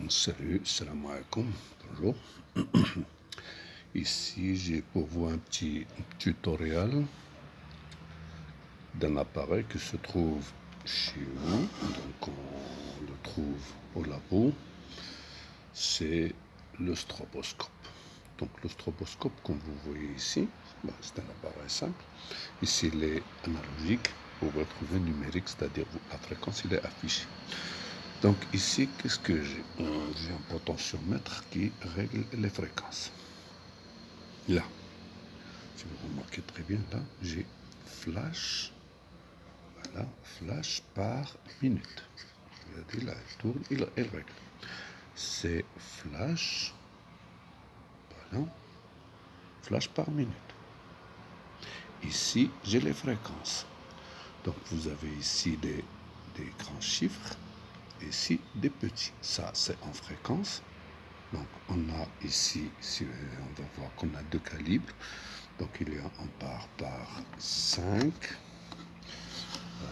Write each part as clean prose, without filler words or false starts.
Salut, salam alaikum, bonjour. Ici, j'ai pour vous un petit tutoriel d'un appareil qui se trouve chez vous. Donc, on le trouve au labo. C'est le stroboscope. Donc, le stroboscope, comme vous voyez ici, c'est un appareil simple. Ici, il est analogique. Vous retrouvez numérique, c'est-à-dire la fréquence, il est affiché. Donc ici, qu'est-ce que j'ai? J'ai un potentiomètre qui règle les fréquences. Là, si vous remarquez très bien, là, j'ai flash, voilà, flash par minute. Regardez, là, il tourne, il règle. C'est flash, voilà, flash par minute. Ici, j'ai les fréquences. Donc vous avez ici des grands chiffres, ici des petits. Ça, c'est en fréquence. Donc on a ici, on va voir qu'on a deux calibres. Donc il y a, on part par 5.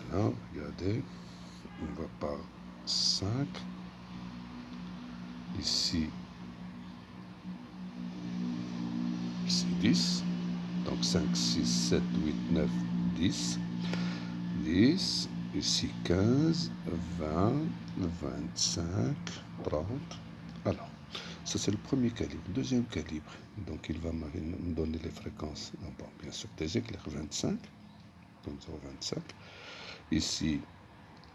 Voilà, regardez. On va par 5. Ici, c'est 10. Donc 5, 6, 7, 8, 9, 10. 10. Ici 15, 20, 25, 30. Alors, ça c'est le premier calibre. Deuxième calibre, donc il va me donner les fréquences. Non, bon, bien sûr, des éclairs 25, donc 0,25. Ici,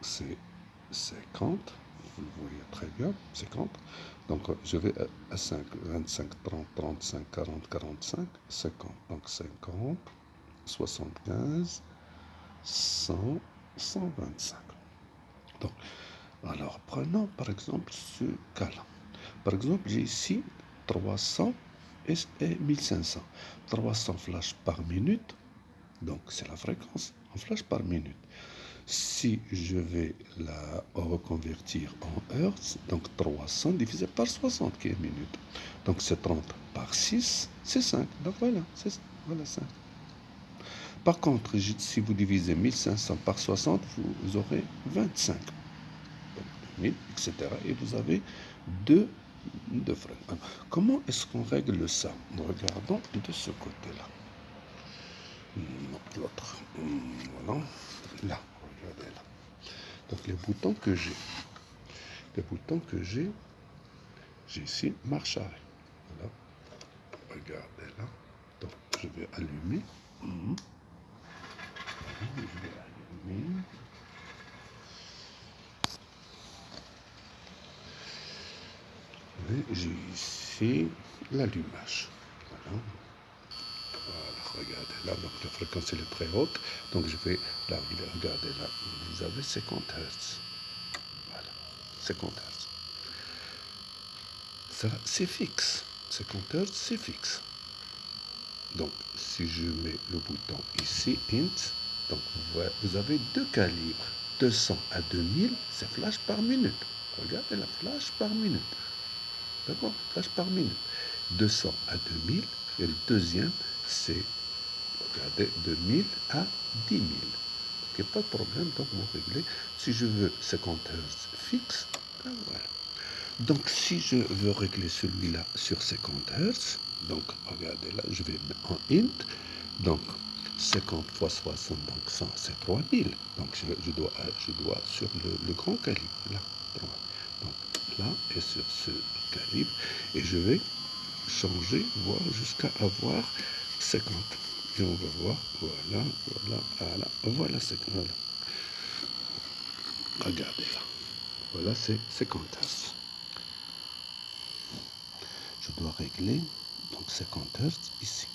c'est 50. Vous le voyez très bien, 50. Donc je vais à 5, 25, 30, 35, 40, 45, 50. Donc 50, 75, 100, 125. Donc, alors, prenons par exemple ce cas-là. Par exemple, j'ai ici 300 et 1500. 300 flashs par minute, donc c'est la fréquence en flash par minute. Si je vais la reconvertir en Hertz, donc 300 divisé par 60 qui est minute. Donc c'est 30 par 6, c'est 5. Donc voilà, voilà 5. Par contre, si vous divisez 1500 par 60, vous aurez 25. Donc 2000, etc. Et vous avez deux fréquences. Comment est-ce qu'on règle ça? Regardons de ce côté-là. L'autre. Voilà. Là, regardez là. Donc les boutons que j'ai, j'ai ici marche arrêt. Voilà. Regardez là. Donc je vais allumer. Je vais allumer. Et j'ai ici l'allumage. Voilà. Voilà, regardez là, donc la fréquence elle est très haute. Donc je vais là, regardez là, vous avez 50 Hz. Voilà, 50 Hz. Ça, c'est fixe. 50 Hz, c'est fixe. Donc, si je mets le bouton ici, Int, donc vous avez deux calibres. 200 à 2000, c'est flash par minute. Regardez la flash par minute. D'accord? Flash par minute. 200 à 2000, et le deuxième, c'est, regardez, 2000 à 10 000. Il n'y a pas de problème, donc vous réglez. Si je veux 50 Hz fixe, voilà. Donc, si je veux régler celui-là sur 50 Hz, donc, regardez là, je vais en int, donc 50 fois 60, donc 100, c'est 3000. Donc, je dois sur le grand calibre, là, 3. Donc, là, et sur ce calibre, et je vais changer, voir jusqu'à avoir 50. Et on va voir, voilà 50. Voilà. Regardez là, voilà, c'est 50 Hz. Je dois régler donc 50 Hz ici.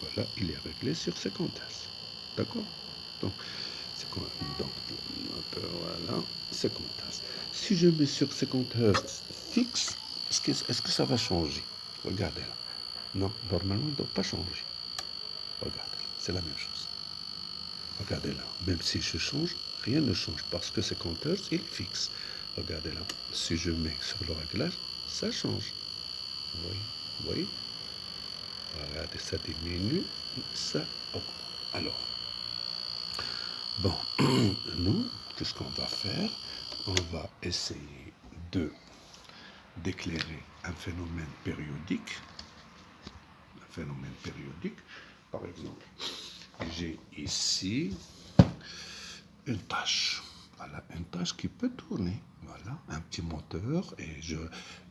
Voilà, il est réglé sur 50 Hz. D'accord? Donc, voilà, 50 Hz. Si je mets sur 50 Hz fixe, est-ce que ça va changer? Regardez là. Non, normalement, il ne doit pas changer. Regardez, c'est la même chose. Regardez là, même si je change, rien ne change parce que 50 Hz, il est fixe. Regardez là, si je mets sur le réglage, ça change. Vous voyez? Regardez, ça diminue, ça augmente. Alors, bon, nous, qu'est-ce qu'on va faire? On va essayer d'éclairer un phénomène périodique. Un phénomène périodique. Par exemple, j'ai ici une tâche. Voilà, une tâche qui peut tourner. Voilà, un petit moteur et je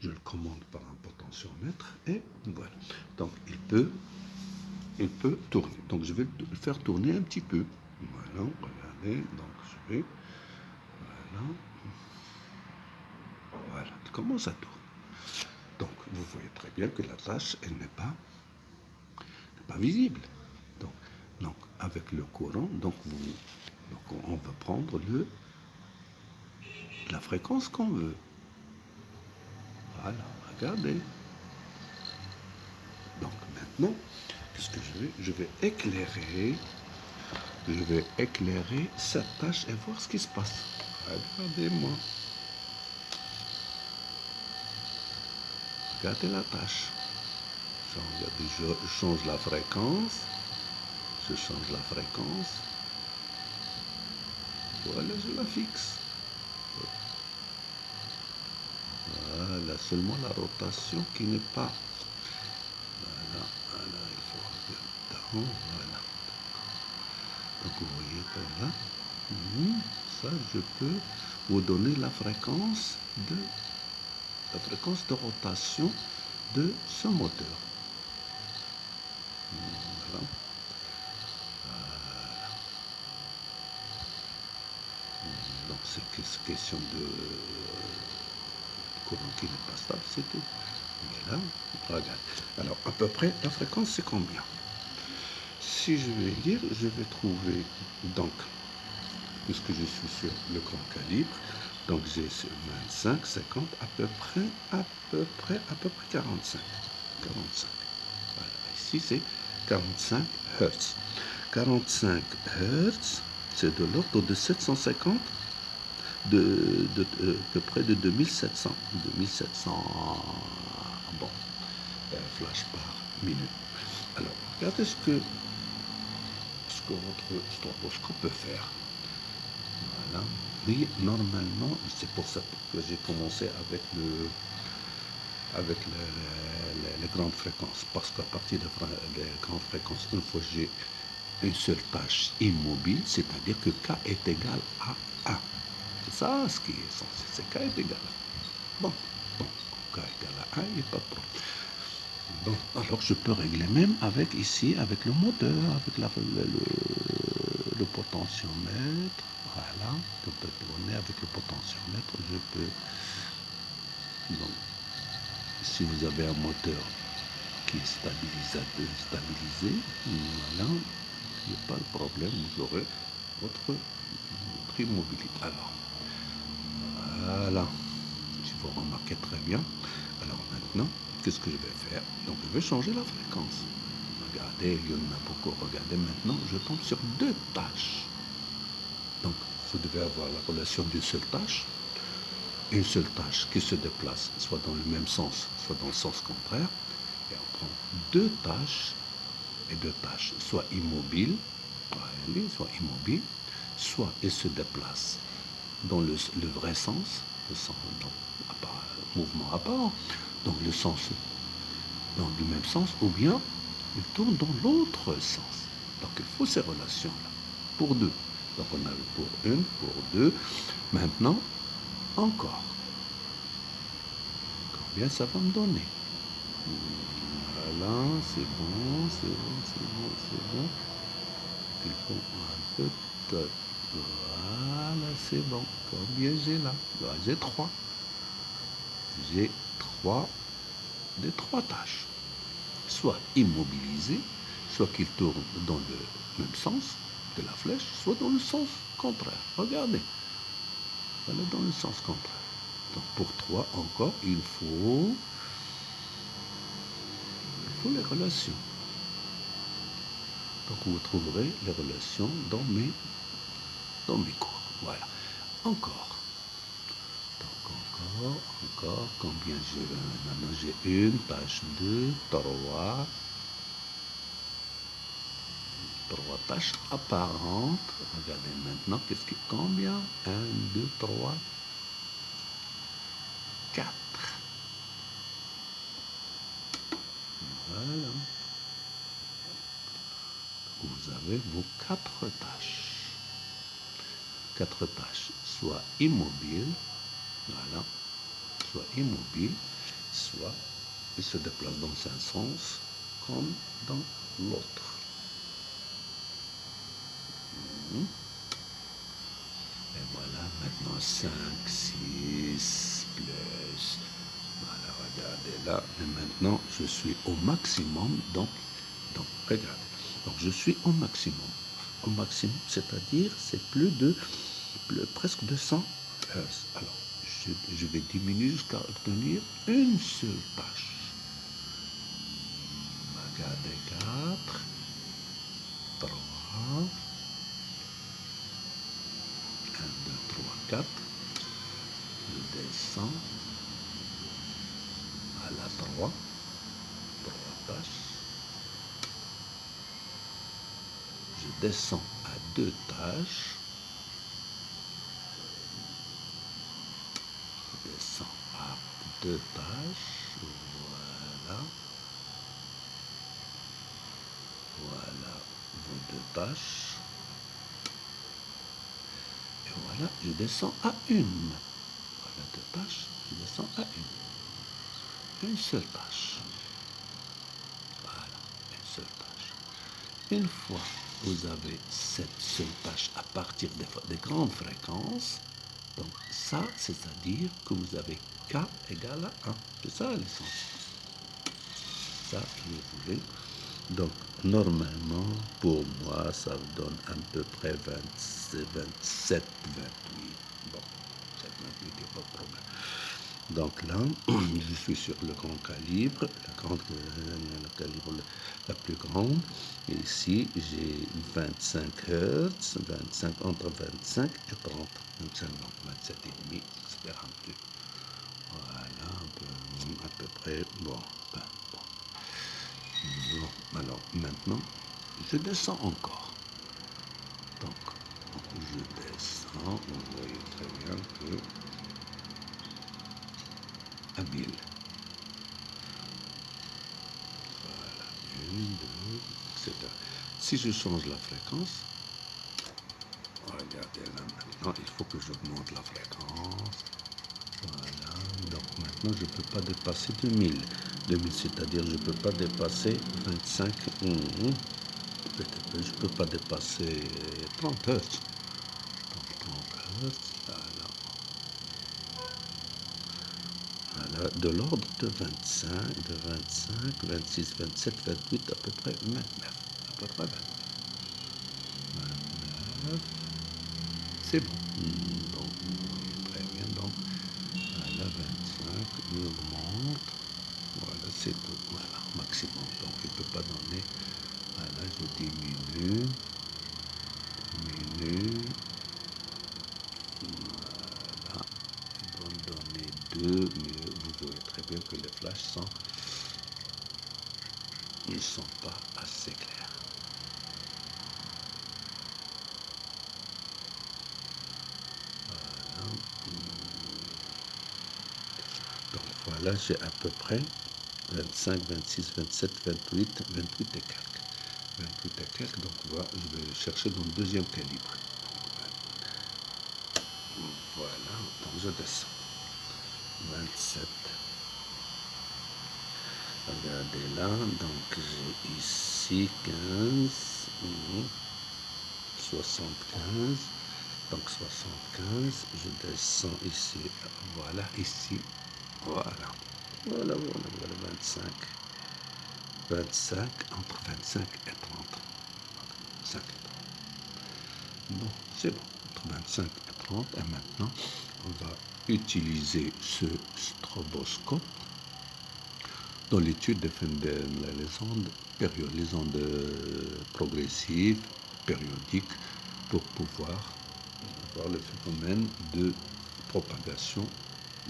le commande par un potentiomètre et voilà. Donc il peut tourner. Donc je vais le faire tourner un petit peu. Voilà, regardez. Donc je vais. Voilà. Voilà, il commence à tourner. Donc vous voyez très bien que la tâche, elle n'est pas visible. Donc avec le courant, donc on va prendre la fréquence qu'on veut. Voilà, regardez. Donc maintenant, qu'est-ce que je vais? Je vais éclairer cette tâche et voir ce qui se passe. Regardez-moi. Regardez la tâche. Je change la fréquence. Je change la fréquence. Voilà, je la fixe. Voilà, seulement la rotation qui n'est pas. Voilà, il faut regarder. Voilà. Donc vous voyez que là, ça je peux vous donner la fréquence de rotation de ce moteur. Voilà. Donc c'est question de courant qui n'est pas stable, c'est tout. Mais là, regarde. Alors à peu près la fréquence c'est combien? Si je vais dire, je vais trouver donc, puisque je suis sur le grand calibre, donc j'ai 25, 50, à peu près 45. 45. Voilà, ici c'est 45 Hertz. 45 Hertz, c'est de l'ordre de 750, de peu près de 2700. 2700, bon, flash par minute. Alors, regardez ce que votre stroboscope peut faire. Voilà. Oui, normalement, c'est pour ça que j'ai commencé avec les grandes fréquences. Parce qu'à partir des grandes fréquences, une fois que j'ai une seule tâche immobile, c'est-à-dire que K est égal à 1. C'est ça ce qui est censé. C'est K est égal à 1. Bon, K est égal à 1, il n'y a pas de problème. Bon, alors je peux régler même avec ici, avec le moteur, avec le potentiomètre. Voilà, je peux tourner avec le potentiomètre. Je peux. Donc, si vous avez un moteur qui est stabilisé, voilà, il n'y a pas de problème, vous aurez votre immobilité. Alors, voilà, si vous remarquez très bien. Alors maintenant, qu'est-ce que je vais faire? Donc je vais changer la fréquence. Regardez, il y en a beaucoup. Regardez maintenant, je tombe sur deux tâches. Donc vous devez avoir la relation d'une seule tâche. Une seule tâche qui se déplace soit dans le même sens, soit dans le sens contraire. Et on prend deux tâches, soit immobiles, soit elles se déplacent dans le vrai sens, mouvement à part, donc le sens dans le même sens, ou bien il tourne dans l'autre sens. Donc il faut ces relations-là, pour deux. Donc on a pour une, pour deux. Maintenant, encore. Combien ça va me donner? Voilà, c'est bon, c'est bon, c'est bon, c'est bon. Il faut un peu de... Voilà, c'est bon. Combien j'ai là? J'ai 3. J'ai des trois tâches. Soit immobilisées, soit qu'ils tournent dans le même sens que la flèche, soit dans le sens contraire. Regardez. Voilà, dans le sens contraire. Donc pour 3 encore, il faut les relations. Donc vous trouverez les relations dans mes cours. Voilà. Encore. Donc encore. Combien j'ai? Maintenant j'ai une, tâche 2, 3, 3 taches apparentes. Regardez maintenant, combien? 1, 2, 3, 4. Voilà. Vous avez vos 4 taches. 4 taches, soit immobiles, voilà, soit immobiles, soit ils se déplacent dans un sens comme dans l'autre. Et voilà, maintenant 5, 6, plus. Voilà, regardez là. Et maintenant, je suis au maximum. Donc regardez. Donc, je suis au maximum. Au maximum, c'est-à-dire, c'est presque 200 Hz. Alors, je vais diminuer jusqu'à obtenir une seule tâche. Regardez, 4, 3, 1, 2, 3, 4. Je descends à la 3 tâches. Je descends à 2 tâches. Je descends à 2 tâches. Voilà. Voilà vos 2 tâches. Et voilà, je descends à 1. Voilà 2 tâches, je descends à 1. Une seule tâche. Voilà, une seule tâche. Une fois que vous avez cette seule tâche à partir des grandes fréquences, donc ça, c'est-à-dire que vous avez K égale à 1. C'est ça l'essence. Ça, vous voulez. Donc, normalement, pour moi, ça me donne à peu près 27, 28. Bon, 27, 28, il n'y a pas de problème. Donc là, je suis sur le grand calibre, le calibre la plus grande. Et ici, j'ai 25 Hz, 25, entre 25 et 30. Donc seulement 27 et demi, etc. Voilà, à peu près, bon. Bon, alors maintenant, je descends encore. Donc, je descends, vous voyez très bien que à 1000. Voilà, 1, 2, etc. Si je change la fréquence, regardez là maintenant, il faut que j'augmente la fréquence. Voilà, donc maintenant je ne peux pas dépasser 2000. 2000, c'est-à-dire je ne peux pas dépasser 25. Je ne peux pas dépasser 30 Hz. Donc 30 Hz, voilà, de l'ordre de 25, 26, 27, 28, à peu près 29. À peu près 29. C'est bon. Donc, très bien. Donc, voilà, 25, il augmente. Voilà, c'est tout. Voilà, maximum. Donc, je ne peux pas donner. Voilà, je diminue. Voilà. Je dois donner 2, mais vous voyez très bien que les flashs sont. Ils ne sont pas assez clairs. Voilà. Donc voilà, j'ai à peu près 25, 26, 27, 28, 28 et quelques. 28 et quelques, donc voilà, je vais chercher dans le deuxième calibre. Voilà, donc je descends. 27. Regardez là, donc j'ai ici 15, 75, donc 75, je descends ici, voilà, ici, voilà, voilà, 25, 25, entre 25 et 30, 25 et 30. Bon, c'est bon, entre 25 et 30, et maintenant, on va utiliser ce stroboscope dans l'étude des les ondes progressives, périodiques, pour pouvoir voir le phénomène de propagation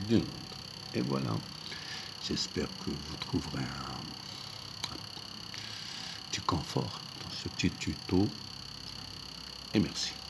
d'une onde. Et voilà, j'espère que vous trouverez un petit confort dans ce petit tuto et merci.